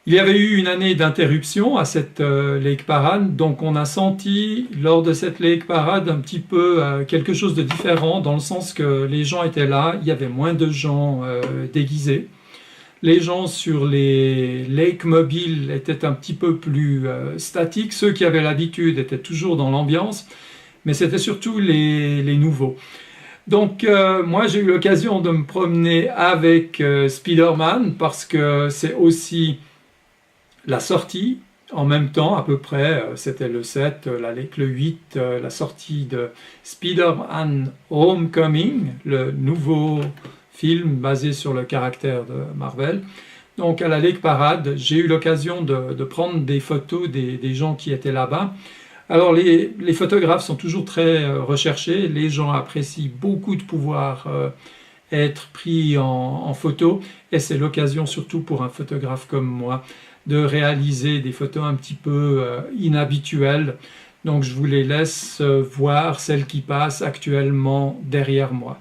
Il y avait eu une année d'interruption à cette Lake Parade, donc on a senti lors de cette Lake Parade un petit peu quelque chose de différent, dans le sens que les gens étaient là, il y avait moins de gens déguisés. Les gens sur les lakes mobiles étaient un petit peu plus statiques. Ceux qui avaient l'habitude étaient toujours dans l'ambiance, mais c'était surtout les nouveaux. Donc moi j'ai eu l'occasion de me promener avec Spider-Man parce que c'est aussi la sortie en même temps à peu près, c'était le 7, le 8, la sortie de Spider-Man Homecoming, le nouveau film basé sur le caractère de Marvel. Donc à la Lake Parade, j'ai eu l'occasion de prendre des photos des gens qui étaient là-bas. Alors les photographes sont toujours très recherchés, les gens apprécient beaucoup de pouvoir être pris en photo et c'est l'occasion surtout pour un photographe comme moi de réaliser des photos un petit peu inhabituelles. Donc je vous les laisse voir celles qui passent actuellement derrière moi.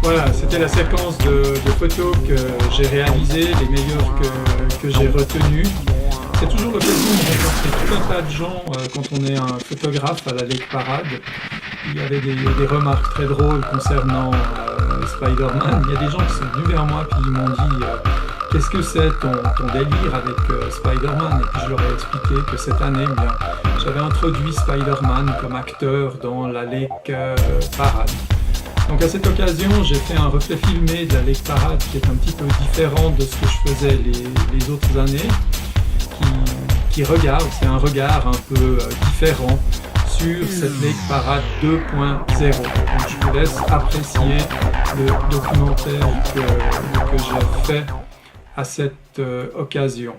Voilà, c'était la séquence de photos que j'ai réalisées, les meilleures que j'ai retenues. C'est toujours l'occasion de rencontrer tout un tas de gens quand on est un photographe à la Lake Parade. Il y avait des remarques très drôles concernant Spider-Man. Il y a des gens qui sont venus vers moi et ils m'ont dit qu'est-ce que c'est ton délire avec Spider-Man? Et puis je leur ai expliqué que cette année, j'avais introduit Spider-Man comme acteur dans la Lake Parade. Donc à cette occasion, j'ai fait un reflet filmé de la Lake Parade qui est un petit peu différent de ce que je faisais les autres années, qui regarde, c'est un regard un peu différent sur cette Lake Parade 2.0. Donc je vous laisse apprécier le documentaire que j'ai fait à cette occasion.